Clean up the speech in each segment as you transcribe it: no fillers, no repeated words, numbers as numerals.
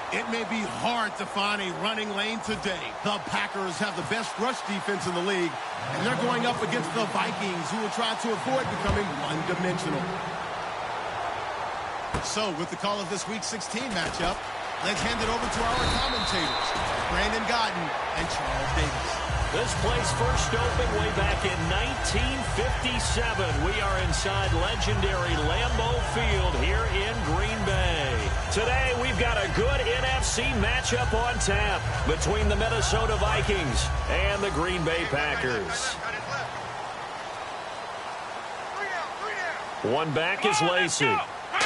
It may be hard to find a running lane today. The Packers have the best rush defense in the league, and they're going up against the Vikings, who will try to avoid becoming one-dimensional. So, with the call of this Week 16 matchup, let's hand it over to our commentators, Brandon Godden and Charles Davis. This place first opened way back in 1957. We are inside legendary Lambeau Field here in Green Bay. Today, we've got a good NFC matchup on tap between the Minnesota Vikings and the Green Bay Packers. One back is Lacey.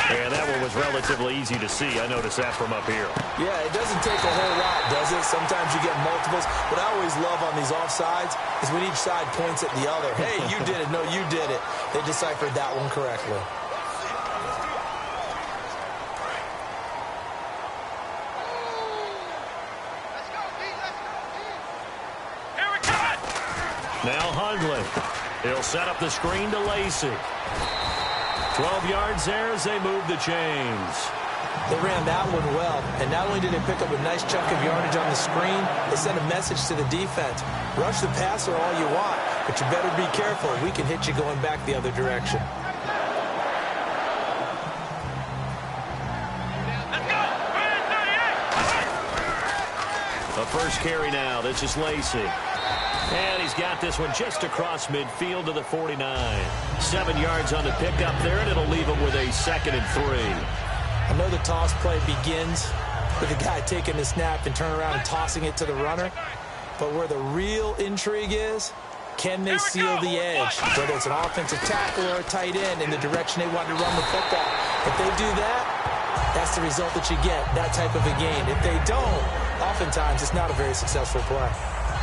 And that one was relatively easy to see. I noticed that from up here. Yeah, it doesn't take a whole lot, does it? Sometimes you get multiples. What I always love on these offsides is when each side points at the other. Hey, you did it. No, you did it. They deciphered that one correctly. Now Hundley. He'll set up the screen to Lacey. 12 yards there as they move the chains. They ran that one well, and not only did they pick up a nice chunk of yardage on the screen, they sent a message to the defense. Rush the passer all you want, but you better be careful. We can hit you going back the other direction. The first carry now. This is Lacey. And he's got this one just across midfield to the 49. 7 yards on the pickup there, and it'll leave him with a 2nd and 3. I know the toss play begins with the guy taking the snap and turning around and tossing it to the runner. But where the real intrigue is, can they seal the edge? Whether it's an offensive tackle or a tight end in the direction they want to run the football. If they do that, that's the result that you get, that type of a gain. If they don't, oftentimes it's not a very successful play.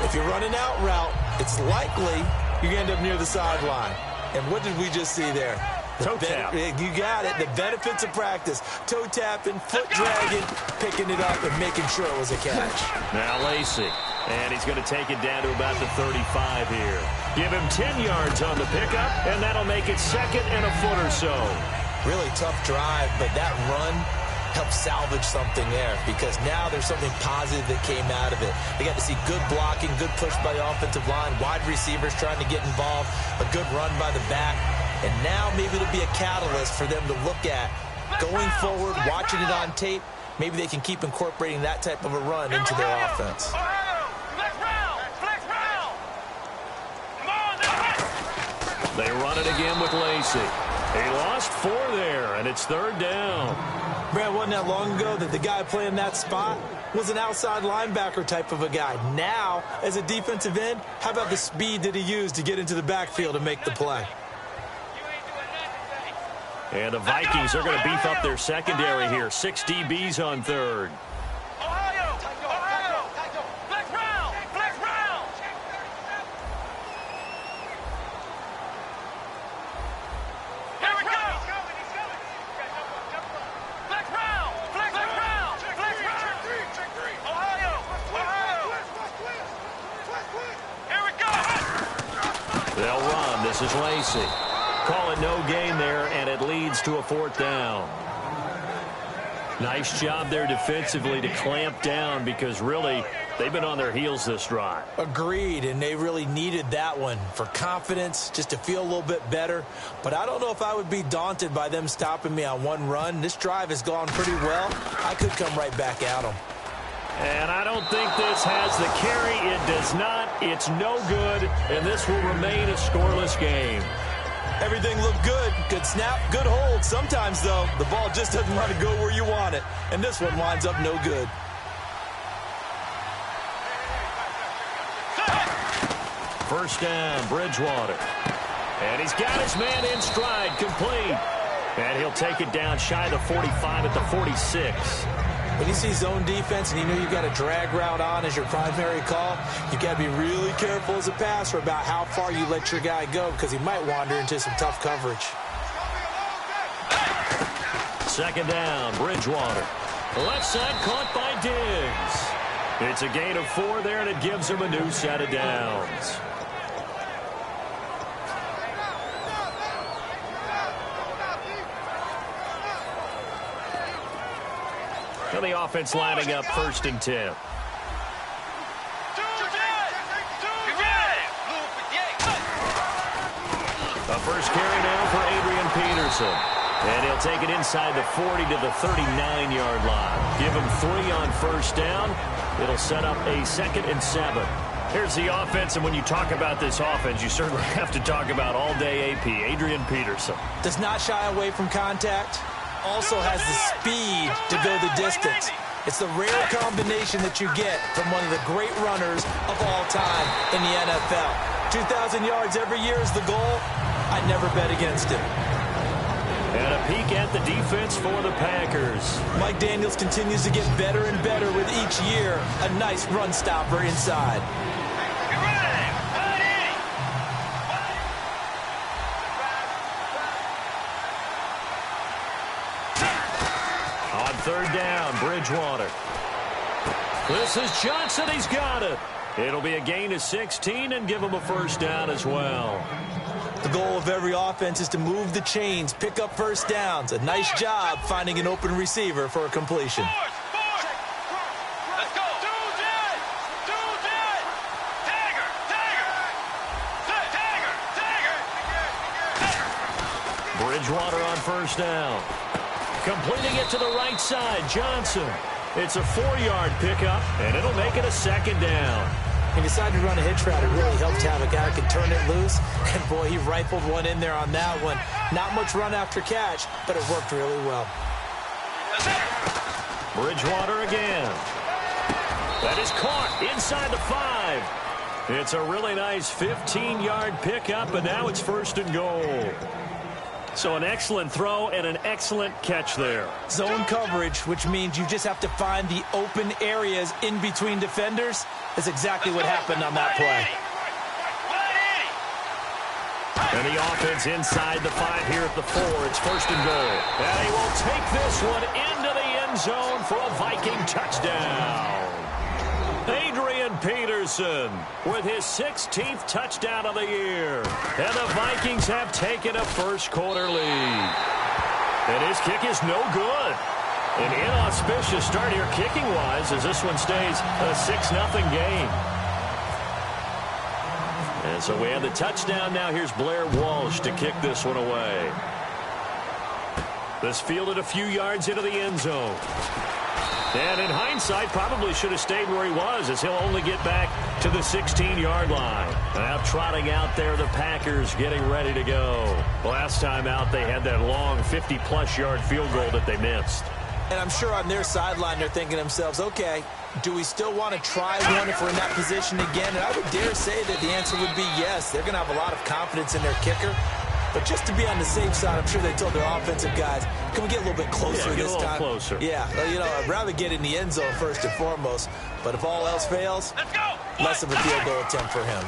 If you're running out route, it's likely you're going to end up near the sideline. And what did we just see there? Toe tap. You got it. The benefits of practice. Toe tapping, foot dragging, picking it up, and making sure it was a catch. Now Lacey. And he's going to take it down to about the 35 here. Give him 10 yards on the pickup, and that'll make it 2nd and a foot or so. Really tough drive, but that run help salvage something there, because now there's something positive that came out of it. They got to see good blocking, good push by the offensive line, wide receivers trying to get involved, a good run by the back, and now maybe it'll be a catalyst for them to look at going forward, watching it on tape. Maybe they can keep incorporating that type of a run into their offense. They run it again with Lacey. He lost 4 there, and it's 3rd down. Brad, wasn't that long ago that the guy playing that spot was an outside linebacker type of a guy. Now, as a defensive end, how about the speed that he used to get into the backfield and make the play? And the Vikings are going to beef up their secondary here. 6 DBs on 3rd. They'll run. This is Lacey. Call it no gain there, and it leads to a 4th down. Nice job there defensively to clamp down, because really they've been on their heels this drive. Agreed, and they really needed that one for confidence, just to feel a little bit better. But I don't know if I would be daunted by them stopping me on one run. This drive has gone pretty well. I could come right back at them. And I don't think this has the carry. It does not. It's no good, and this will remain a scoreless game. Everything looked good. Good snap, good hold. Sometimes, though, the ball just doesn't want to go where you want it. And this one winds up no good. First down, Bridgewater. And he's got his man in stride, complete. And he'll take it down shy of the 45 at the 46. When you see zone defense and you know you've got a drag route on as your primary call, you've got to be really careful as a passer about how far you let your guy go, because he might wander into some tough coverage. 2nd down, Bridgewater. Left side caught by Diggs. It's a gain of 4 there, and it gives him a new set of downs. And the offense lining up 1st and 10. The first carry now for Adrian Peterson. And he'll take it inside the 40 to the 39-yard line. Give him 3 on 1st down. It'll set up a 2nd and 7. Here's the offense, and when you talk about this offense, you certainly have to talk about all-day AP, Adrian Peterson. Does not shy away from contact. Also has the speed to go the distance. It's the rare combination that you get from one of the great runners of all time in the NFL. 2,000 yards every year is the goal. I never bet against him. And a peek at the defense for the Packers. Mike Daniels continues to get better and better with each year. A nice run stopper inside. On 3rd down, Bridgewater. This is Johnson. He's got it. It'll be a gain of 16 and give him a 1st down as well. The goal of every offense is to move the chains, pick up 1st downs. A nice job finding an open receiver for a completion. Let's go. Bridgewater on 1st down. Completing it to the right side, Johnson. It's a 4-yard pickup, and it'll make it a 2nd down. He decided to run a hitch route. It really helped to have a guy who can turn it loose. And, boy, he rifled one in there on that one. Not much run after catch, but it worked really well. Bridgewater again. That is caught inside the 5. It's a really nice 15-yard pickup, and now it's 1st and goal. So an excellent throw and an excellent catch there. Zone coverage, which means you just have to find the open areas in between defenders. That's exactly what happened on that play. And the offense inside the 5 here at the 4. It's 1st and goal. And he will take this one into the end zone for a Viking touchdown. Adrian Peterson with his 16th touchdown of the year. And the Vikings have taken a 1st quarter lead. And his kick is no good. An inauspicious start here kicking-wise as this one stays a 6-0 game. And so we have the touchdown. Now here's Blair Walsh to kick this one away. This fielded a few yards into the end zone. And in hindsight, probably should have stayed where he was, as he'll only get back to the 16-yard line. Now trotting out there, the Packers getting ready to go. Last time out, they had that long 50-plus yard field goal that they missed. And I'm sure on their sideline, they're thinking to themselves, okay, do we still want to try one if we're in that position again? And I would dare say that the answer would be yes. They're going to have a lot of confidence in their kicker. But just to be on the safe side, I'm sure they told their offensive guys, can we get a little bit closer this time? Closer. Yeah, I'd rather get in the end zone first and foremost. But if all else fails, less of a field goal attempt for him.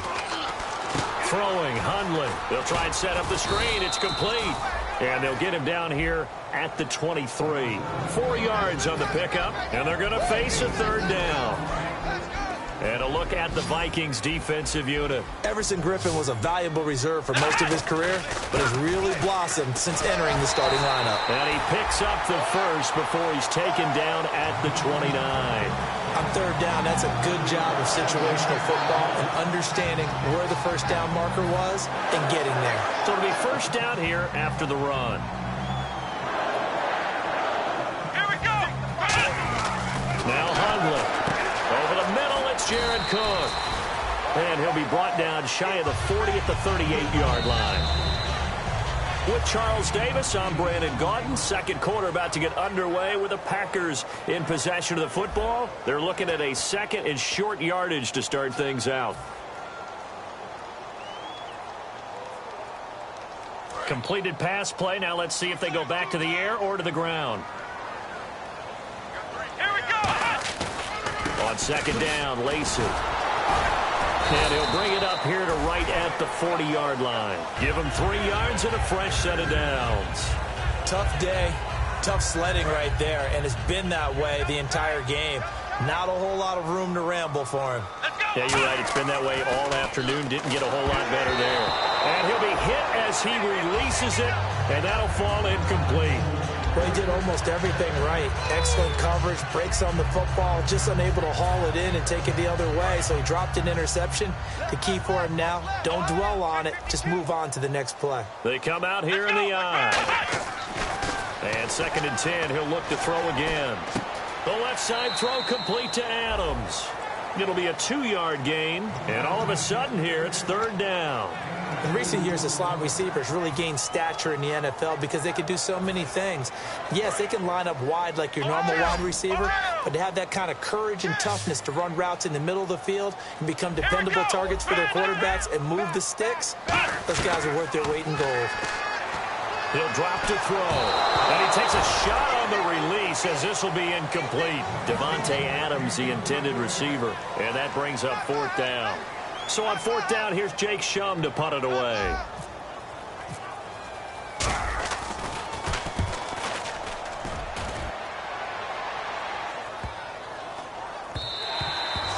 Throwing, Hundley. They'll try and set up the screen. It's complete. And they'll get him down here at the 23. 4 yards on the pickup, and they're going to face a 3rd down. And a look at the Vikings defensive unit. Everson Griffin was a valuable reserve for most of his career, but has really blossomed since entering the starting lineup. And he picks up the 1st before he's taken down at the 29. On 3rd down, that's a good job of situational football and understanding where the 1st down marker was and getting there. So it'll be 1st down here after the run. Here we go. Now Hundley. Over the middle, it's Jared Cook. And he'll be brought down shy of the 40 at the 38-yard line. With Charles Davis, I'm Brandon Gaudin. 2nd quarter about to get underway with the Packers in possession of the football. They're looking at a 2nd and short yardage to start things out. Completed pass play. Now let's see if they go back to the air or to the ground. Here we go. On 2nd down, Lacey. And he'll bring it up here to right at the 40-yard line. Give him 3 yards and a fresh set of downs. Tough day, tough sledding right there, and it's been that way the entire game. Not a whole lot of room to ramble for him. Yeah, you're right. It's been that way all afternoon. Didn't get a whole lot better there. And he'll be hit as he releases it, and that'll fall incomplete. Well, he did almost everything right. Excellent coverage, breaks on the football, just unable to haul it in and take it the other way. So he dropped an interception. The key for him now, don't dwell on it. Just move on to the next play. They come out here in the eye. And 2nd and 10, he'll look to throw again. The left side throw complete to Adams. It'll be a 2-yard gain. And all of a sudden here, it's 3rd down. In recent years, the slot receivers really gained stature in the NFL because they can do so many things. Yes, they can line up wide like your normal wide receiver, but to have that kind of courage and toughness to run routes in the middle of the field and become dependable targets for their quarterbacks and move the sticks, those guys are worth their weight in gold. He'll drop to throw. And he takes a shot on the release as this will be incomplete. Devontae Adams, the intended receiver. And that brings up 4th down. So on 4th down, here's Jake Shum to punt it away.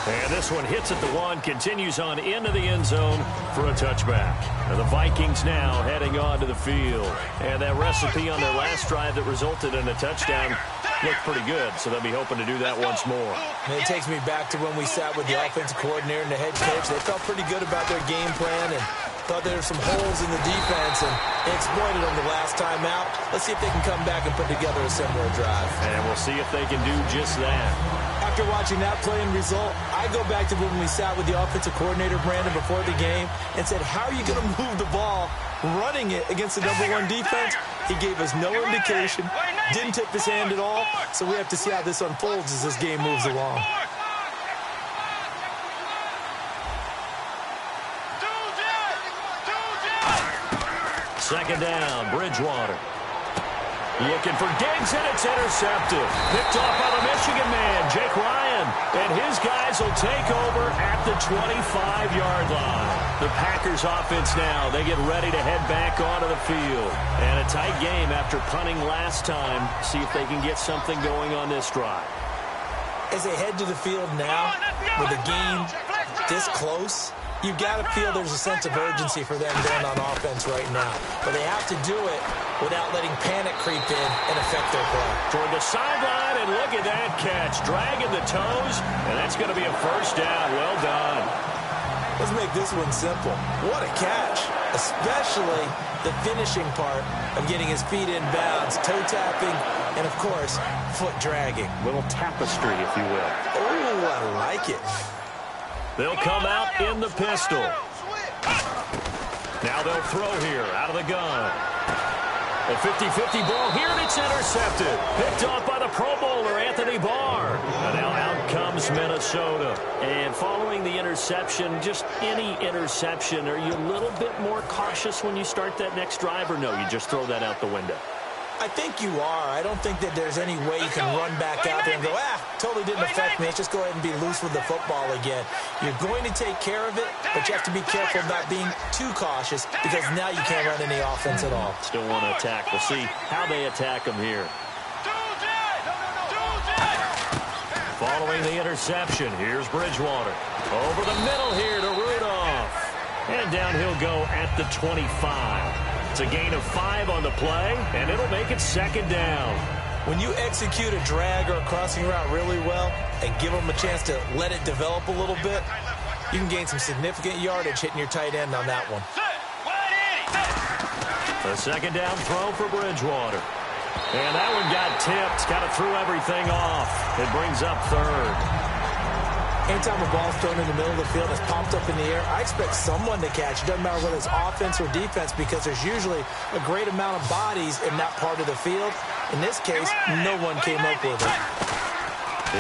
And this one hits at the 1, continues on into the end zone for a touchback. And the Vikings now heading on to the field. And that recipe on their last drive that resulted in a touchdown looked pretty good, so they'll be hoping to do that once more. And it takes me back to when we sat with the offensive coordinator and the head coach. They felt pretty good about their game plan and thought there were some holes in the defense, and they exploited them the last time out. Let's see if they can come back and put together a similar drive. And we'll see if they can do just that. After watching that play and result, I go back to when we sat with the offensive coordinator, Brandon, before the game and said, how are you going to move the ball running it against the #1 defense? He gave us no indication, didn't tip his hand at all, so we have to see how this unfolds as this game moves along. 2nd down, Bridgewater. Looking for Diggs, and it's intercepted. Picked off by the Michigan man, Jake Ryan. And his guys will take over at the 25-yard line. The Packers offense now, they get ready to head back onto the field. And a tight game after punting last time. See if they can get something going on this drive. As they head to the field now, with the game this close, you've got to feel there's a sense of urgency for them going on offense right now. But they have to do it without letting panic creep in and affect their play. Toward the sideline, and look at that catch. Dragging the toes, and that's going to be a 1st down. Well done. Let's make this one simple. What a catch, especially the finishing part of getting his feet in bounds, toe tapping, and, of course, foot dragging. Little tapestry, if you will. Oh, I like it. They'll come out in the pistol. Now they'll throw here out of the gun. A 50-50 ball here, and it's intercepted. Picked off by the Pro Bowler, Anthony Barr. And now out comes Minnesota. And following the interception, just any interception, are you a little bit more cautious when you start that next drive, or no, you just throw that out the window? I think you are. I don't think that there's any way you can run back out there and go, totally didn't affect me. Let's just go ahead and be loose with the football again. You're going to take care of it, but you have to be careful about being too cautious because now you can't run any offense at all. Still want to attack. We'll see how they attack them here. Following the interception, here's Bridgewater. Over the middle here to Rudolph. And down he'll go at the 25. It's a gain of 5 on the play, and it'll make it 2nd down. When you execute a drag or a crossing route really well and give them a chance to let it develop a little bit, you can gain some significant yardage hitting your tight end on that one. The 2nd down throw for Bridgewater. And that one got tipped, kind of threw everything off. It brings up 3rd. Anytime a ball's thrown in the middle of the field and it's popped up in the air, I expect someone to catch. It doesn't matter whether it's offense or defense because there's usually a great amount of bodies in that part of the field. In this case, no one came up with it.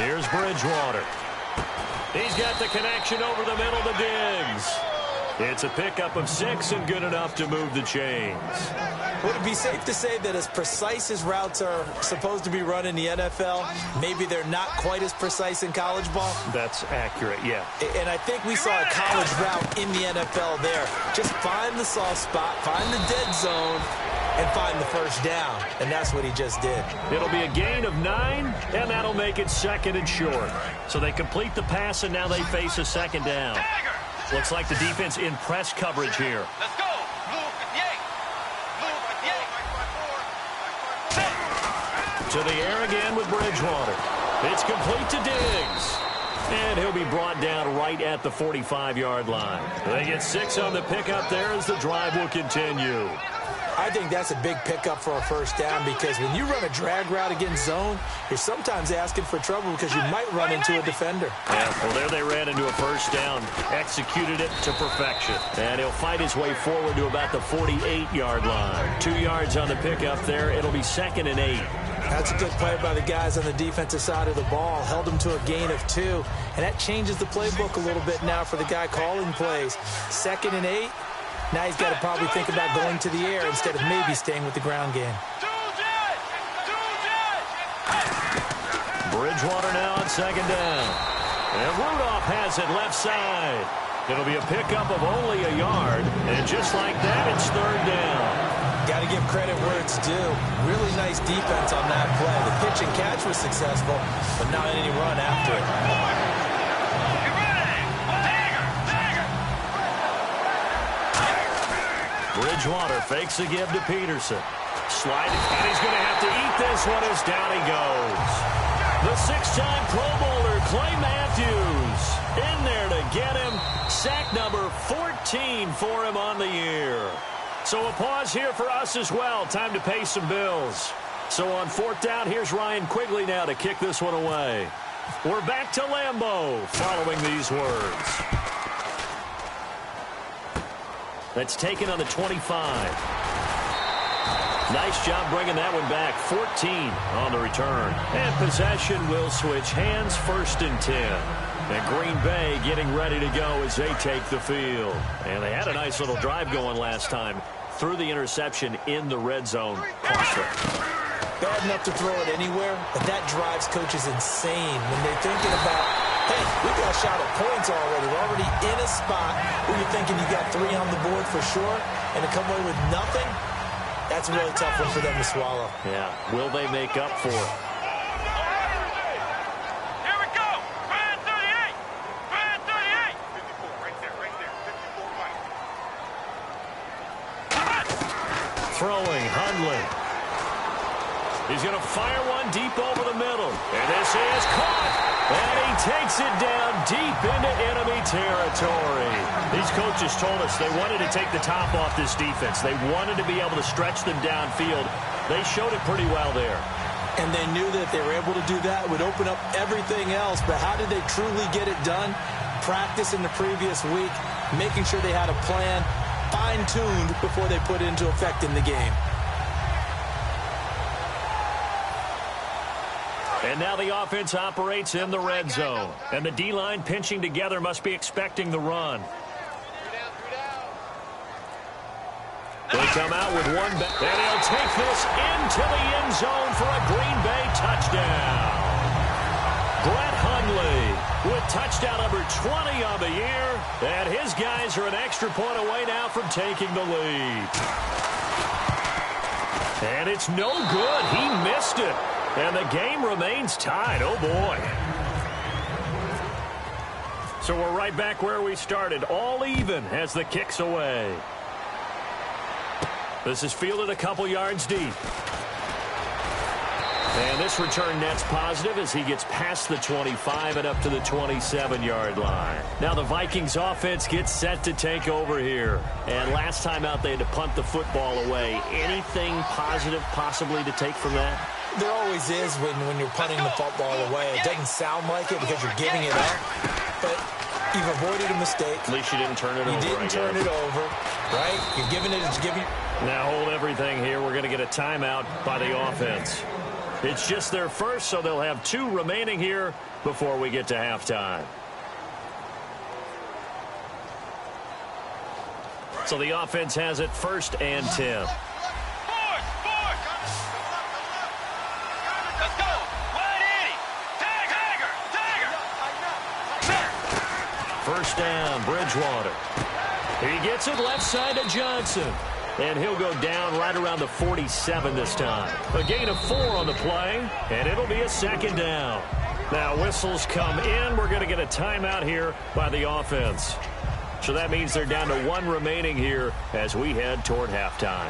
Here's Bridgewater. He's got the connection over the middle to Diggs. It's a pickup of 6 and good enough to move the chains. Would it be safe to say that as precise as routes are supposed to be run in the NFL, maybe they're not quite as precise in college ball? That's accurate, yeah. And I think we saw a college route in the NFL there. Just find the soft spot, find the dead zone, and find the 1st down. And that's what he just did. It'll be a gain of 9, and that'll make it 2nd and short. So they complete the pass, and now they face a 2nd down. Looks like the defense in press coverage here. Let's go. Blue 58. Blue 58. To the air again with Bridgewater. It's complete to Diggs. And he'll be brought down right at the 45-yard line. They get 6 on the pickup there as the drive will continue. I think that's a big pickup for a first down because when you run a drag route against zone, you're sometimes asking for trouble because you might run into a defender. Yeah, well, there they ran into a first down, executed it to perfection. And he'll fight his way forward to about the 48-yard line. 2 yards on the pickup there. It'll be 2nd and 8. That's a good play by the guys on the defensive side of the ball. Held them to a gain of 2. And that changes the playbook a little bit now for the guy calling plays. 2nd and 8. Now he's got to probably think about going to the air instead of maybe staying with the ground game. Bridgewater now on 2nd down. And Rudolph has it left side. It'll be a pickup of only a yard. And just like that, it's 3rd down. Got to give credit where it's due. Really nice defense on that play. The pitch and catch was successful, but not any run after it. Bridgewater fakes a give to Peterson. Sliding, and he's going to have to eat this one as down he goes. The 6-time Pro Bowler, Clay Matthews, in there to get him. Sack number 14 for him on the year. So a pause here for us as well. Time to pay some bills. So on 4th down, here's Ryan Quigley now to kick this one away. We're back to Lambeau following these words. That's taken on the 25. Nice job bringing that one back. 14 on the return. And possession will switch hands, 1st and 10. And Green Bay getting ready to go as they take the field. And they had a nice little drive going last time. Threw the interception in the red zone. Costly. Bad enough to throw it anywhere, but that drives coaches insane when they're thinking about, hey, we got a shot at points already. We're already in a spot where you're thinking you got 3 on the board for sure, and to come away with nothing, that's a really tough one for them to swallow. Yeah, will they make up for it? Here we go. Brand 38. Brand 38. 54, right there, 54 right. Throwing, Hundley. He's going to fire one deep over the middle. And this is caught. And he takes it down deep into enemy territory. These coaches told us they wanted to take the top off this defense. They wanted to be able to stretch them downfield. They showed it pretty well there. And they knew that if they were able to do that, it would open up everything else. But how did they truly get it done? Practice in the previous week, making sure they had a plan, fine-tuned before they put it into effect in the game. And now the offense operates in the red zone. And the D-line pinching together must be expecting the run. They come out with one back. And he'll take this into the end zone for a Green Bay touchdown. Brett Hundley with touchdown number 20 on the year. And his guys are an extra point away now from taking the lead. And it's no good. He missed it. And the game remains tied. Oh, boy. So we're right back where we started. All even as the kick's away. This is fielded a couple yards deep. And this return net's positive as he gets past the 25 and up to the 27-yard line. Now the Vikings offense gets set to take over here. And last time out they had to punt the football away. Anything positive possibly to take from that? There always is when you're punting the football away. It doesn't sound like it because you're giving it up, but you've avoided a mistake. At least you didn't turn it over. You didn't turn it over, right? You're giving it, it's giving. Now hold everything here. We're going to get a timeout by the offense. It's just their first, so they'll have 2 remaining here before we get to halftime. So the offense has it 1st and 10. First down, Bridgewater. He gets it left side to Johnson. And he'll go down right around the 47 this time. A gain of 4 on the play, and it'll be a 2nd down. Now whistles come in. We're going to get a timeout here by the offense. So that means they're down to 1 remaining here as we head toward halftime.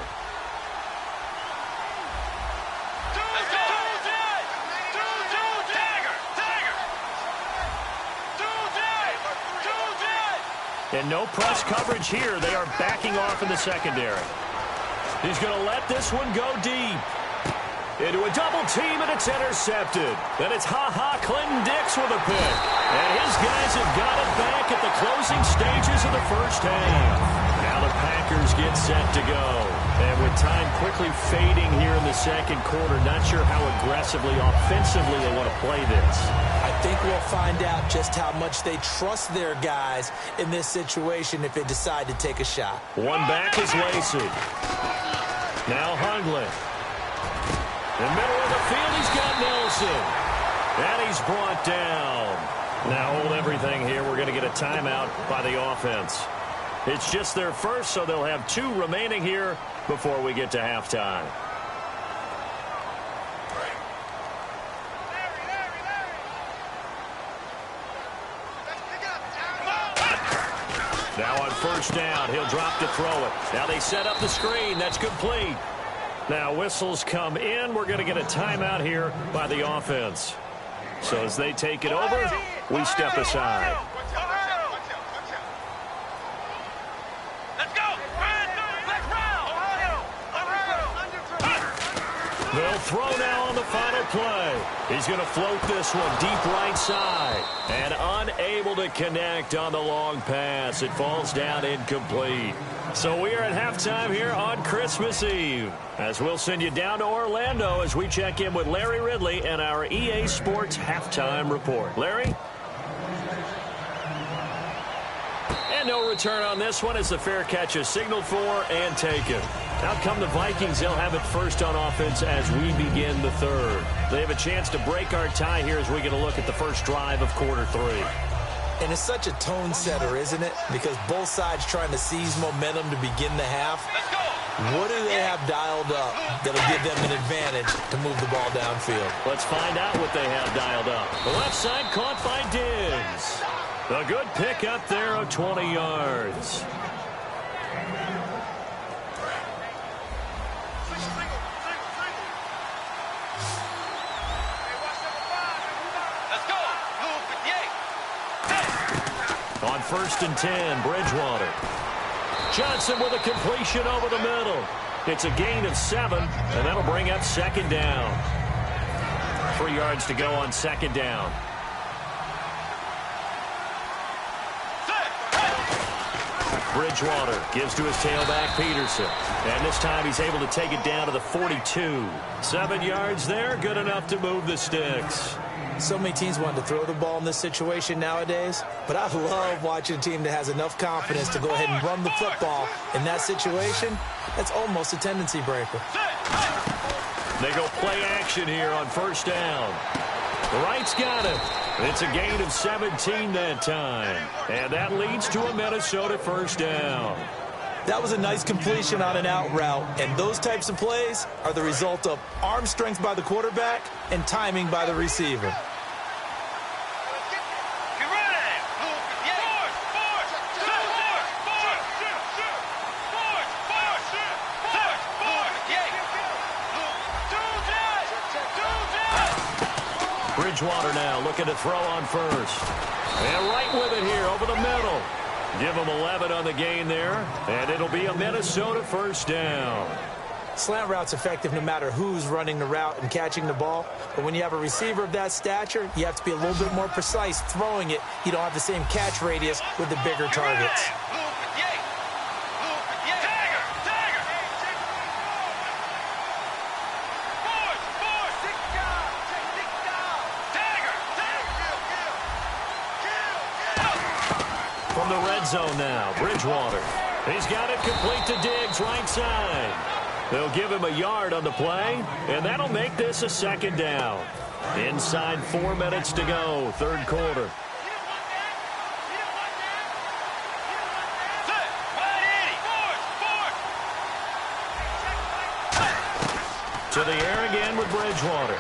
And no press coverage here. They are backing off in the secondary. He's going to let this one go deep. Into a double team, and it's intercepted. Then it's Clinton Dix with a pick. And his guys have got it back at the closing stages of the first half. Now the Packers get set to go. And with time quickly fading here in the second quarter, not sure how aggressively, offensively they want to play this. I think we'll find out just how much they trust their guys in this situation if they decide to take a shot. One back is Lacey. Now Hundley. In the middle of the field, he's got Nelson. And he's brought down. Now hold everything here. We're going to get a timeout by the offense. It's just their first, so they'll have 2 remaining here before we get to halftime. Now on first down, he'll drop to throw it. Now they set up the screen. That's complete. Now whistles come in. We're going to get a timeout here by the offense. So as they take it over, we step aside. They'll throw now on the final play. He's going to float this one deep right side. And unable to connect on the long pass. It falls down incomplete. So we are at halftime here on Christmas Eve. As we'll send you down to Orlando as we check in with Larry Ridley and our EA Sports Halftime Report. Larry? And no return on this one as the fair catch is signaled for and taken. Out come the Vikings. They'll have it first on offense as we begin the third. They have a chance to break our tie here as we get a look at the first drive of quarter 3. And it's such a tone setter, isn't it? Because both sides trying to seize momentum to begin the half. What do they have dialed up that'll give them an advantage to move the ball downfield? Let's find out what they have dialed up. The left side caught by Diggs. A good pick up there of 20 yards. On first and 10, Bridgewater. Johnson with a completion over the middle. It's a gain of 7, and that'll bring up second down. 3 yards to go on second down. Bridgewater gives to his tailback, Peterson. And this time he's able to take it down to the 42. 7 yards there, good enough to move the sticks. So many teams want to throw the ball in this situation nowadays, but I love watching a team that has enough confidence to go ahead and run the football in that situation. That's almost a tendency breaker. They go play action here on first down. Wright's got it. It's a gain of 17 that time. And that leads to a Minnesota first down. That was a nice completion on an out route, and those types of plays are the result of arm strength by the quarterback and timing by the receiver. Bridgewater now looking to throw on first. And right with it here over the middle. Give them 11 on the gain there, and it'll be a Minnesota first down. Slant route's effective no matter who's running the route and catching the ball. But when you have a receiver of that stature, you have to be a little bit more precise throwing it. You don't have the same catch radius with the bigger targets. From the red zone now, Bridgewater. He's got it complete to Diggs, right side. They'll give him a yard on the play, and that'll make this a second down. Inside 4 minutes to go, third quarter. To the air again with Bridgewater.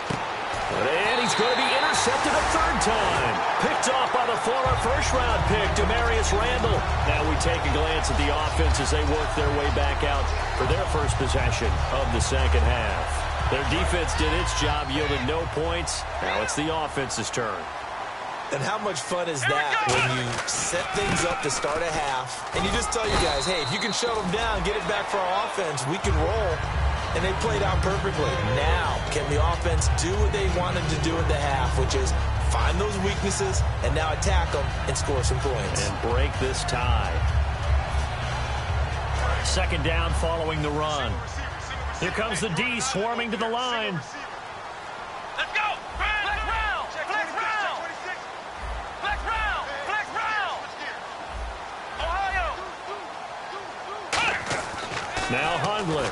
And he's going to be intercepted a third time. Picked off by the former first-round pick, Demarius Randall. Now we take a glance at the offense as they work their way back out for their first possession of the second half. Their defense did its job, yielded no points. Now it's the offense's turn. And how much fun is that when you set things up to start a half, and you just tell you guys, hey, if you can shut them down, get it back for our offense, we can roll. And they played out perfectly. Now, can the offense do what they wanted to do in the half, which is find those weaknesses and now attack them and score some points. And break this tie. Second down following the run. Here comes the D swarming to the line. Let's go. Flex round. Flex round. Flex round. Flex round. Ohio. Now Hundley.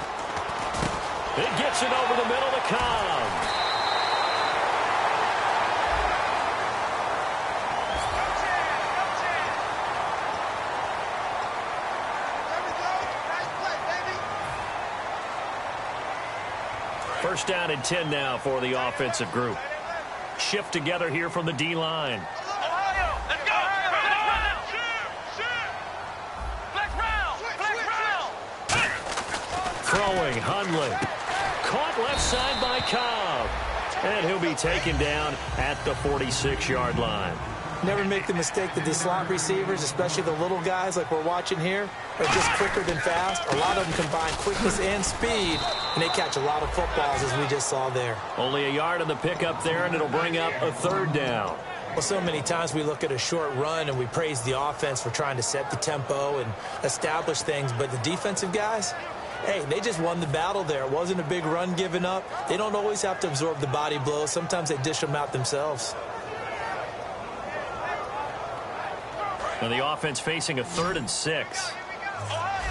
It gets it over the middle to Cobb. First down and 10 now for the offensive group. Shift together here from the D-line. Ohio. Let's go. Flex round. Flex round. Throwing Hundley. Caught left side by Cobb. And he'll be taken down at the 46-yard line. Never make the mistake that the slot receivers, especially the little guys like we're watching here, are just quicker than fast. A lot of them combine quickness and speed, and they catch a lot of footballs, as we just saw there. Only a yard on the pickup there, and it'll bring up a third down. Well, so many times we look at a short run and we praise the offense for trying to set the tempo and establish things, but the defensive guys, hey, they just won the battle there. It wasn't a big run given up. They don't always have to absorb the body blows. Sometimes they dish them out themselves. And the offense facing a 3rd and 6.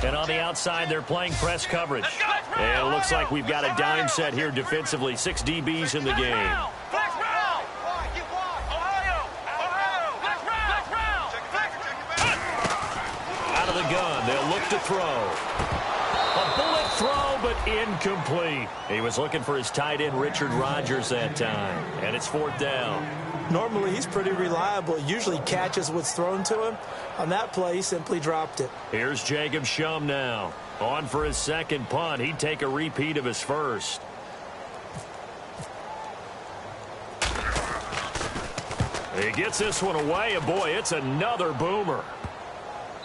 And on the outside, they're playing press coverage. And it looks like we've got a dime set here defensively. 6 DBs in the game. Flex round. Ohio. Flex round. Out of the gun, they'll look to throw. A bullet throw, but incomplete. He was looking for his tight end, Richard Rodgers, that time. And it's 4th down. Normally, he's pretty reliable. Usually catches what's thrown to him. On that play, he simply dropped it. Here's Jacob Shum now. On for his second punt. He'd take a repeat of his first. He gets this one away, and boy, it's another boomer.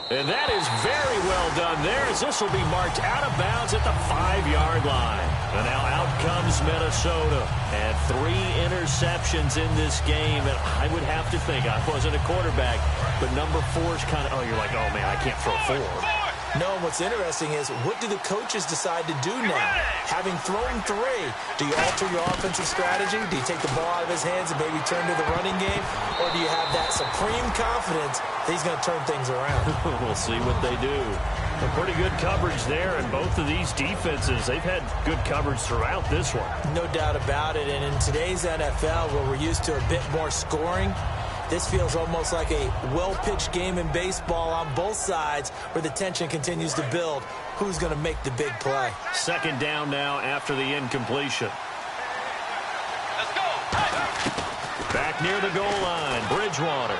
And that is very well done there, as this will be marked out of bounds at the 5-yard line. And now out comes Minnesota. And 3 interceptions in this game. And I would have to think, I wasn't a quarterback, but number 4's kind of, you're like, oh, man, I can't throw 4. No, what's interesting is, what do the coaches decide to do now? Having thrown 3, do you alter your offensive strategy? Do you take the ball out of his hands and maybe turn to the running game? Or do you have that supreme confidence that he's going to turn things around? We'll see what they do. A pretty good coverage there, and both of these defenses, they've had good coverage throughout this one. No doubt about it, and in today's NFL, where we're used to a bit more scoring, this feels almost like a well-pitched game in baseball on both sides where the tension continues to build. Who's going to make the big play? Second down now after the incompletion. Let's go. Back near the goal line, Bridgewater.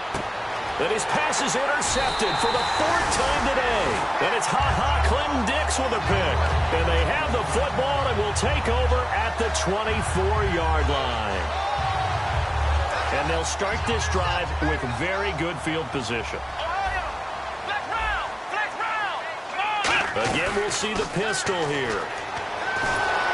And his pass is intercepted for the 4th time today. And it's Clinton Dix with a pick. And they have the football and will take over at the 24-yard line. And they'll start this drive with very good field position. Again, we'll see the pistol here.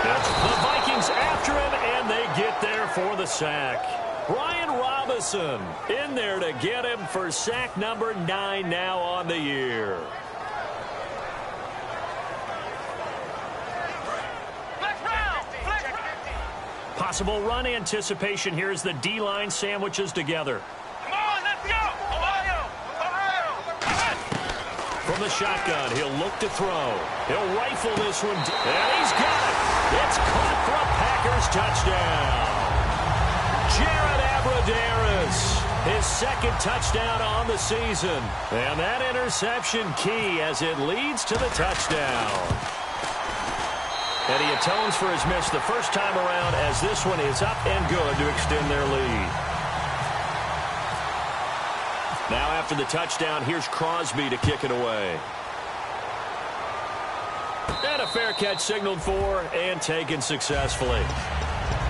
The Vikings after him, and they get there for the sack. Brian Robinson in there to get him for sack number 9 now on the year. Possible run anticipation here as the D-line sandwiches together. Come on, let's go! Ohio! From the shotgun, he'll look to throw. He'll rifle this one, and he's got it. It's caught for a Packers touchdown. Jared Abbrederis, his 2nd touchdown on the season. And that interception key as it leads to the touchdown. And he atones for his miss the first time around as this one is up and good to extend their lead. Now after the touchdown, here's Crosby to kick it away. And a fair catch signaled for and taken successfully.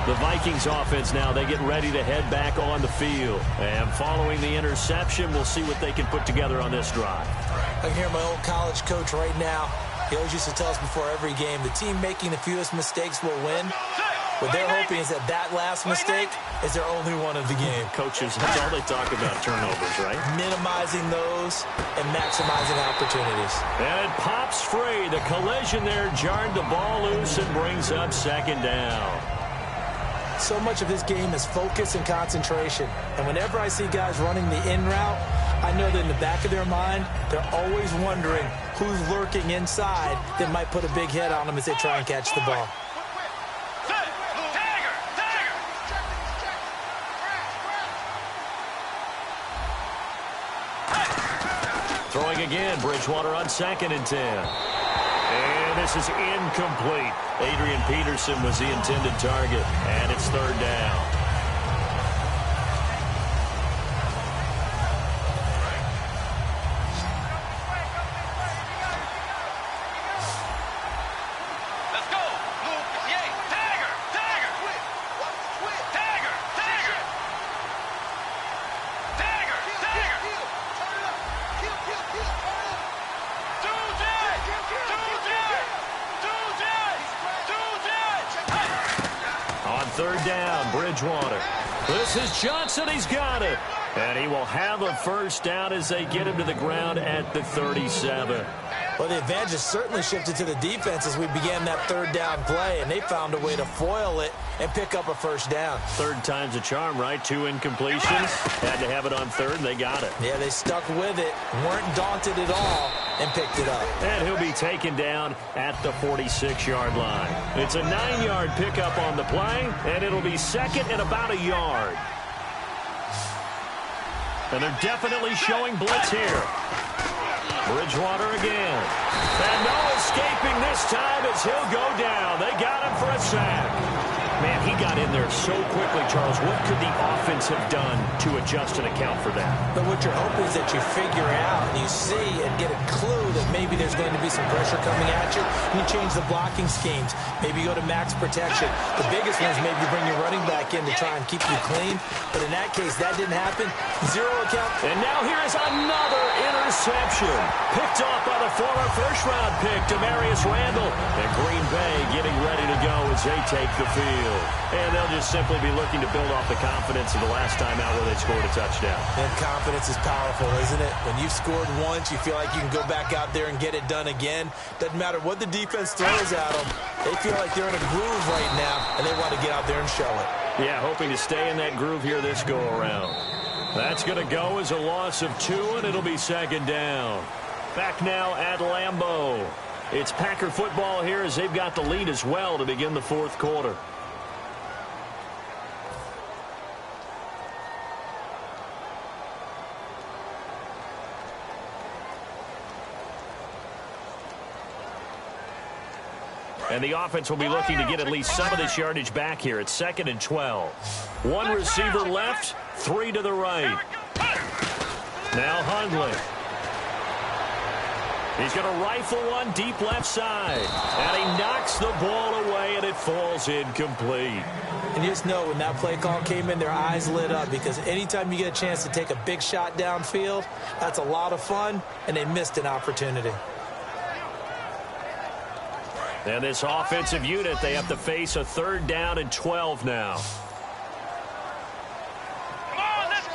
The Vikings offense now, they get ready to head back on the field. And following the interception, we'll see what they can put together on this drive. I can hear my old college coach right now. He always used to tell us before every game, the team making the fewest mistakes will win. What they're hoping is that last mistake is their only one of the game. Coaches, that's all they talk about, turnovers, right? Minimizing those and maximizing opportunities. And it pops free. The collision there jarred the ball loose and brings up second down. So much of this game is focus and concentration. And whenever I see guys running the in route, I know that in the back of their mind, they're always wondering who's lurking inside that might put a big hit on them as they try and catch the ball. Throwing again, Bridgewater on 2nd and 10. And this is incomplete. Adrian Peterson was the intended target, and it's 3rd down. On 3rd down, Bridgewater. This is Johnson. He's got it. And he will have a 1st down as they get him to the ground at the 37. Well, the advantage has certainly shifted to the defense as we began that 3rd down play, and they found a way to foil it and pick up a 1st down. 3rd time's a charm, right? 2 incompletions. Had to have it on 3rd, and they got it. Yeah, they stuck with it, weren't daunted at all, and picked it up. And he'll be taken down at the 46-yard line. It's a 9-yard pickup on the play, and it'll be 2nd and about a yard. And they're definitely showing blitz here. Bridgewater again. And no escaping this time as he'll go down. They got him for a sack. Man, he got in there so quickly, Charles. What could the offense have done to adjust and account for that? But what you're hoping is that you figure out and you see and get a clue that maybe there's going to be some pressure coming at you. And you change the blocking schemes. Maybe you go to max protection. The biggest one is maybe you bring your running back in to try and keep you clean. But in that case, that didn't happen. 0 account. And now here is another interception. Picked off by the former first-round pick, Demarius Randall. And Green Bay getting ready to go as they take the field. And they'll just simply be looking to build off the confidence of the last time out where they scored a touchdown. And confidence is powerful, isn't it? When you've scored once, you feel like you can go back out there and get it done again. Doesn't matter what the defense throws at them. They feel like they're in a groove right now, and they want to get out there and show it. Yeah, hoping to stay in that groove here this go-around. That's going to go as a loss of 2, and it'll be 2nd down. Back now at Lambeau. It's Packer football here as they've got the lead as well to begin the 4th quarter. And the offense will be looking to get at least some of this yardage back here. It's 2nd and 12. 1 receiver left, 3 to the right. Now Hundley. He's going to rifle one deep left side. And he knocks the ball away, and it falls incomplete. And you just know when that play call came in, their eyes lit up because anytime you get a chance to take a big shot downfield, that's a lot of fun, and they missed an opportunity. And this offensive unit, they have to face a 3rd down and 12 now.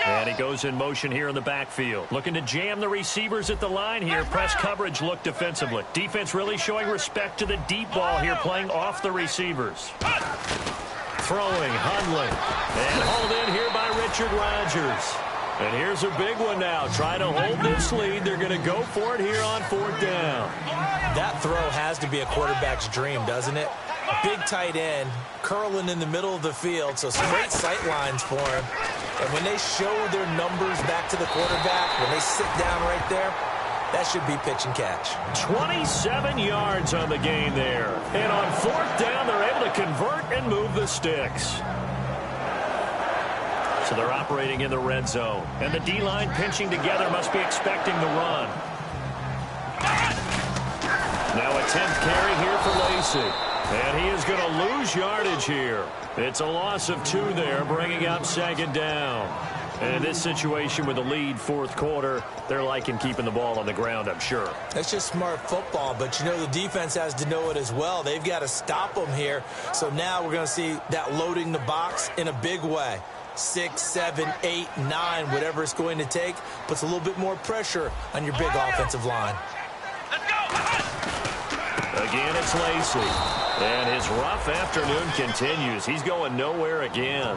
And he goes in motion here in the backfield. Looking to jam the receivers at the line here. Press coverage look defensively. Defense really showing respect to the deep ball here, playing off the receivers. Throwing, Hundley. And hauled in here by Richard Rodgers. And here's a big one now. Trying to hold this lead. They're going to go for it here on 4th down. That throw has to be a quarterback's dream, doesn't it? Big tight end, curling in the middle of the field, so some great sight lines for him. And when they show their numbers back to the quarterback, when they sit down right there, that should be pitch and catch. 27 yards on the game there. And on 4th down, they're able to convert and move the sticks. So they're operating in the red zone. And the D-line pinching together must be expecting the run. Now a 10th carry here for Lacey. And he is going to lose yardage here. It's a loss of 2 there, bringing up 2nd down. And in this situation with the lead 4th quarter, they're liking keeping the ball on the ground, I'm sure. That's just smart football, but you know the defense has to know it as well. They've got to stop them here. So now we're going to see that loading the box in a big way. 6, 7, 8, 9, whatever it's going to take, puts a little bit more pressure on your big offensive line. Let's go. Again, it's Lacey. And his rough afternoon continues. He's going nowhere again.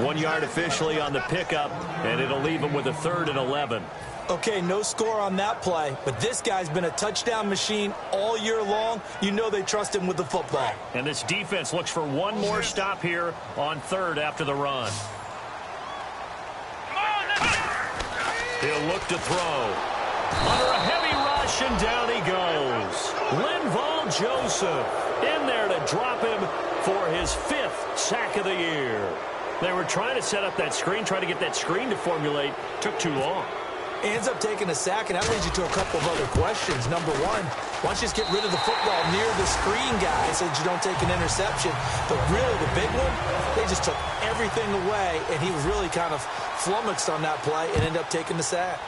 1 yard officially on the pickup, and it'll leave him with a 3rd and 11. Okay, no score on that play, but this guy's been a touchdown machine all year long. You know they trust him with the football. And this defense looks for one more stop here on 3rd after the run. He'll look to throw. Under a heavy rush, and down he goes. Linval Joseph in there to drop him for his 5th sack of the year. They were trying to set up that screen, trying to get that screen to formulate. Took too long. Ends up taking a sack, and that leads you to a couple of other questions. Number one, why don't you just get rid of the football near the screen guy so that you don't take an interception? But really, the big one, they just took everything away, and he was really kind of flummoxed on that play and ended up taking the sack.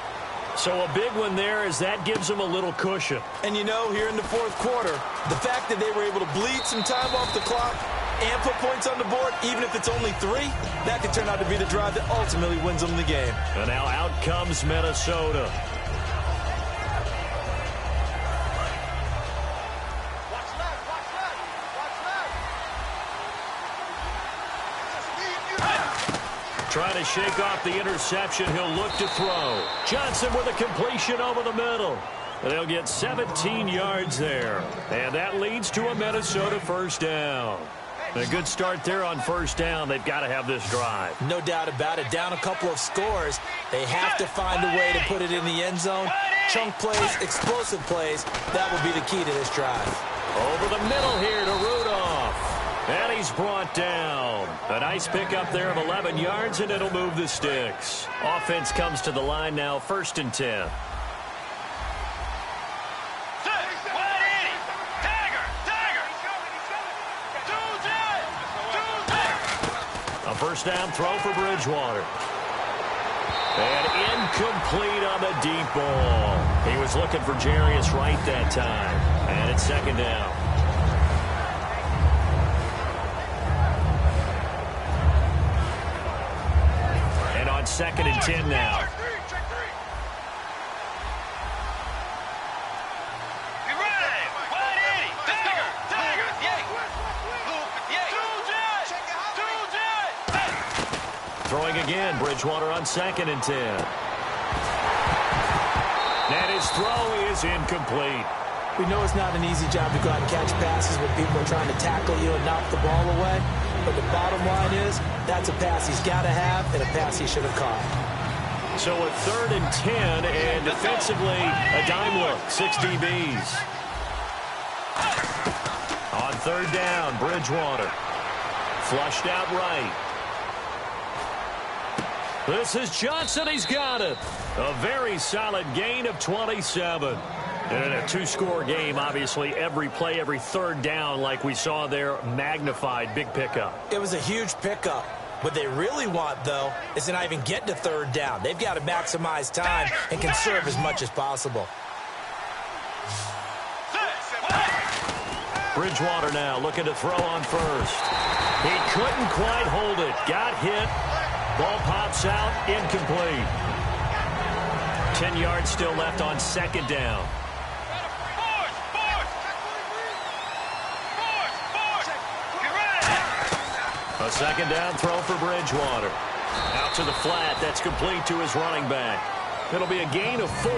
So a big one there as that gives them a little cushion. And you know, here in the 4th quarter, the fact that they were able to bleed some time off the clock and put points on the board, even if it's only 3, that could turn out to be the drive that ultimately wins them the game. And now out comes Minnesota. Trying to shake off the interception. He'll look to throw. Johnson with a completion over the middle. And they'll get 17 yards there. And that leads to a Minnesota 1st down. A good start there on 1st down. They've got to have this drive. No doubt about it. Down a couple of scores. They have to find a way to put it in the end zone. Chunk plays, explosive plays. That will be the key to this drive. Over the middle here to Rudolph. And he's brought down. A nice pickup there of 11 yards, and it'll move the sticks. Offense comes to the line now, 1st and 10. A 1st down throw for Bridgewater. And incomplete on the deep ball. He was looking for Jarius Wright that time. And it's 2nd down. And on 2nd and 10 now. Throwing again, Bridgewater on 2nd and 10. And his throw is incomplete. We know it's not an easy job to go out and catch passes when people are trying to tackle you and knock the ball away. But the bottom line is, that's a pass he's got to have and a pass he should have caught. So a 3rd and 10, and defensively, a dime look, 6 DBs. On 3rd down, Bridgewater. Flushed out right. This is Johnson. He's got it. A very solid gain of 27. And in a 2-score game, obviously, every play, every 3rd down, like we saw there, magnified. Big pickup. It was a huge pickup. What they really want, though, is to not even get to 3rd down. They've got to maximize time and conserve as much as possible. Bridgewater now looking to throw on 1st. He couldn't quite hold it. Got hit. Ball pops out, incomplete. 10 yards still left on 2nd down. A 2nd down throw for Bridgewater. Out to the flat, that's complete to his running back. It'll be a gain of 4,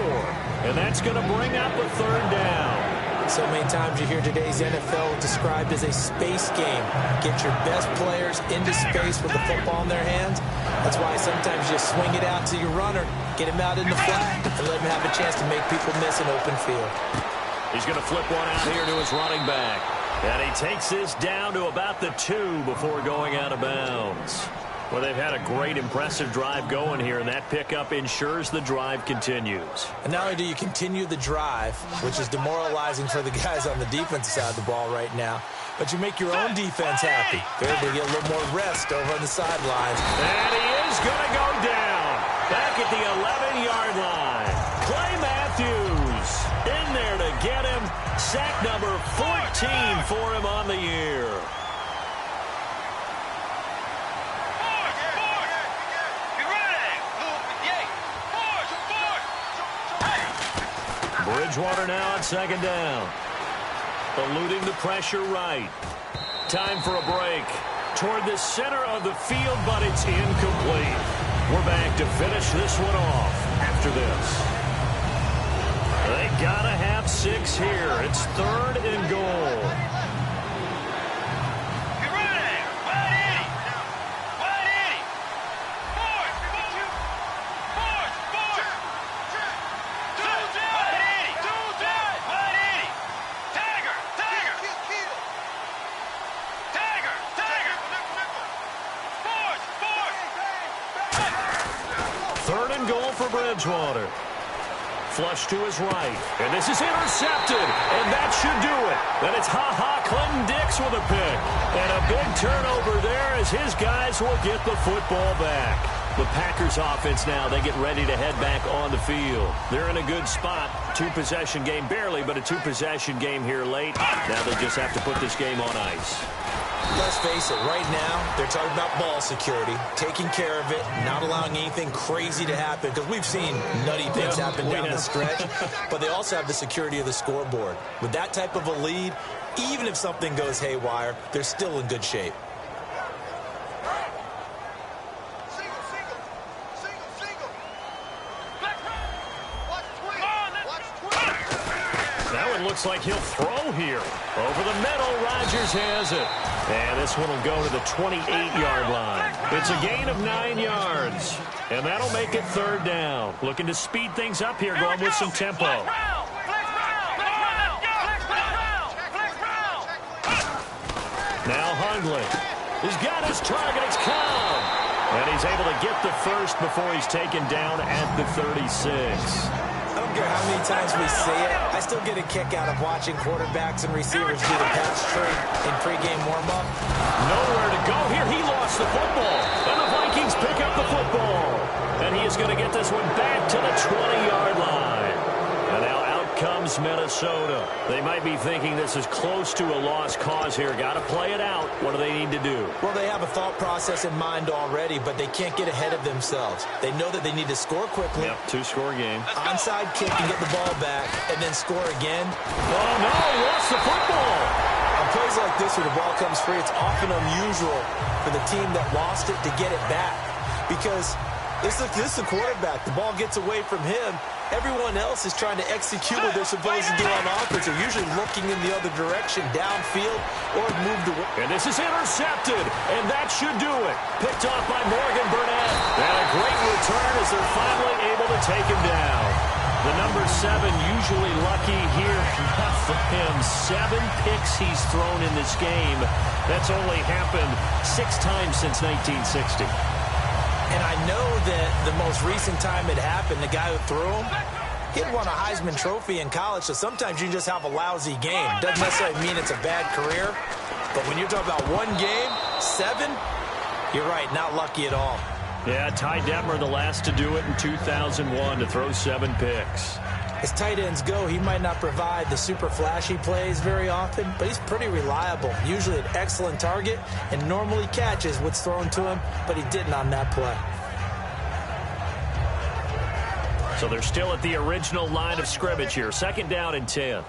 and that's going to bring up a 3rd down. So many times you hear today's NFL described as a space game. Get your best players into space with the football in their hands. That's why sometimes you swing it out to your runner, get him out in the flat, and let him have a chance to make people miss an open field. He's going to flip one out here to his running back. And he takes this down to about the 2 before going out of bounds. Well, they've had a great, impressive drive going here, and that pickup ensures the drive continues. And not only do you continue the drive, which is demoralizing for the guys on the defensive side of the ball right now, but you make your own defense happy. They're able to get a little more rest over on the sidelines. And he is going to go down back at the 11-yard line. Clay Matthews in there to get him. Sack number 14 for him on the year. Bridgewater now on second down. Eluding the pressure right. Time for a break. Toward the center of the field, but it's incomplete. We're back to finish this one off after this. They gotta have 6 here. It's 3rd and goal. Bridgewater. Flush to his right. And this is intercepted. And that should do it. Then it's Clinton Dix with a pick. And a big turnover there as his guys will get the football back. The Packers offense now, they get ready to head back on the field. They're in a good spot. 2-possession game barely, but a 2-possession game here late. Now they just have to put this game on ice. Let's face it, right now, they're talking about ball security, taking care of it, not allowing anything crazy to happen, because we've seen nutty things happen down the stretch, but they also have the security of the scoreboard. With that type of a lead, even if something goes haywire, they're still in good shape. That one looks like he'll throw here. Over the middle, Rodgers has it. And this one will go to the 28-yard line. It's a gain of 9 yards. And that'll make it 3rd down. Looking to speed things up here, going with some tempo. Now Hundley. He's got his target. It's Cobb. And he's able to get the first before he's taken down at the 36. I don't care how many times we say it, I still get a kick out of watching quarterbacks and receivers do the pass trade in pregame warm-up. Nowhere to go here. He lost the football. And the Vikings pick up the football. And he is going to get this one back to the 20-yard line. And now out comes Minnesota. They might be thinking this is close to a lost cause here. Got to play it out. What do they need to do? Well, they have a thought process in mind already, but they can't get ahead of themselves. They know that they need to score quickly. Yep, 2-score game. Onside kick and get the ball back, and then score again. Oh, no, lost the football. On plays like this where the ball comes free, it's often unusual for the team that lost it to get it back. Because this is the quarterback. The ball gets away from him. Everyone else is trying to execute what they're supposed to do on offense. They're usually looking in the other direction, downfield, or moved away. And this is intercepted, and that should do it. Picked off by Morgan Burnett. And a great return as they're finally able to take him down. The number 7 usually lucky here. Not for him. 7 picks he's thrown in this game. That's only happened 6 times since 1960. And I know that the most recent time it happened, the guy who threw him, he had won a Heisman Trophy in college, so sometimes you just have a lousy game. Doesn't necessarily mean it's a bad career, but when you're talking about one game, 7, you're right, not lucky at all. Yeah, Ty Detmer, the last to do it in 2001, to throw 7 picks. As tight ends go, he might not provide the super flashy plays very often, but he's pretty reliable. Usually an excellent target and normally catches what's thrown to him, but he didn't on that play. So they're still at the original line of scrimmage here. 2nd down and 10.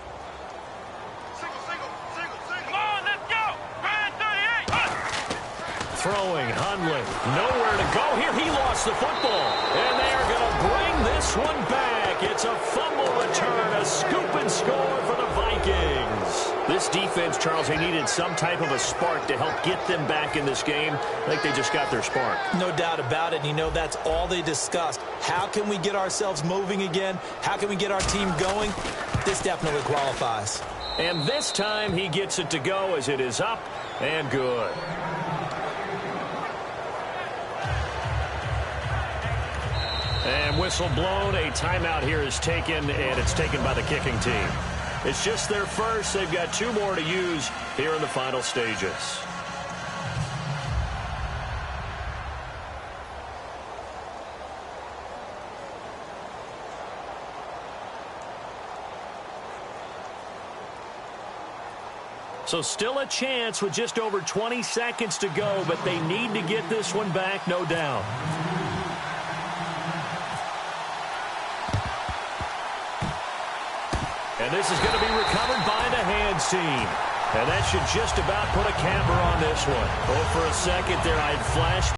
Throwing, Hundley. Nowhere to go here. He lost the football. And they are going to bring this one back. It's a fumble return, a scoop and score for the Vikings. This defense, Charles, they needed some type of a spark to help get them back in this game. I think they just got their spark. No doubt about it. You know, that's all they discussed. How can we get ourselves moving again? How can we get our team going? This definitely qualifies. And this time he gets it to go as it is up and good. And whistle blown. A timeout here is taken, and it's taken by the kicking team. It's just their first. They've got 2 more to use here in the final stages. So still a chance with just over 20 seconds to go, but they need to get this one back, no doubt. And this is going to be recovered by the hands team. And that should just about put a capper on this one. Oh, for a second there, I'd flash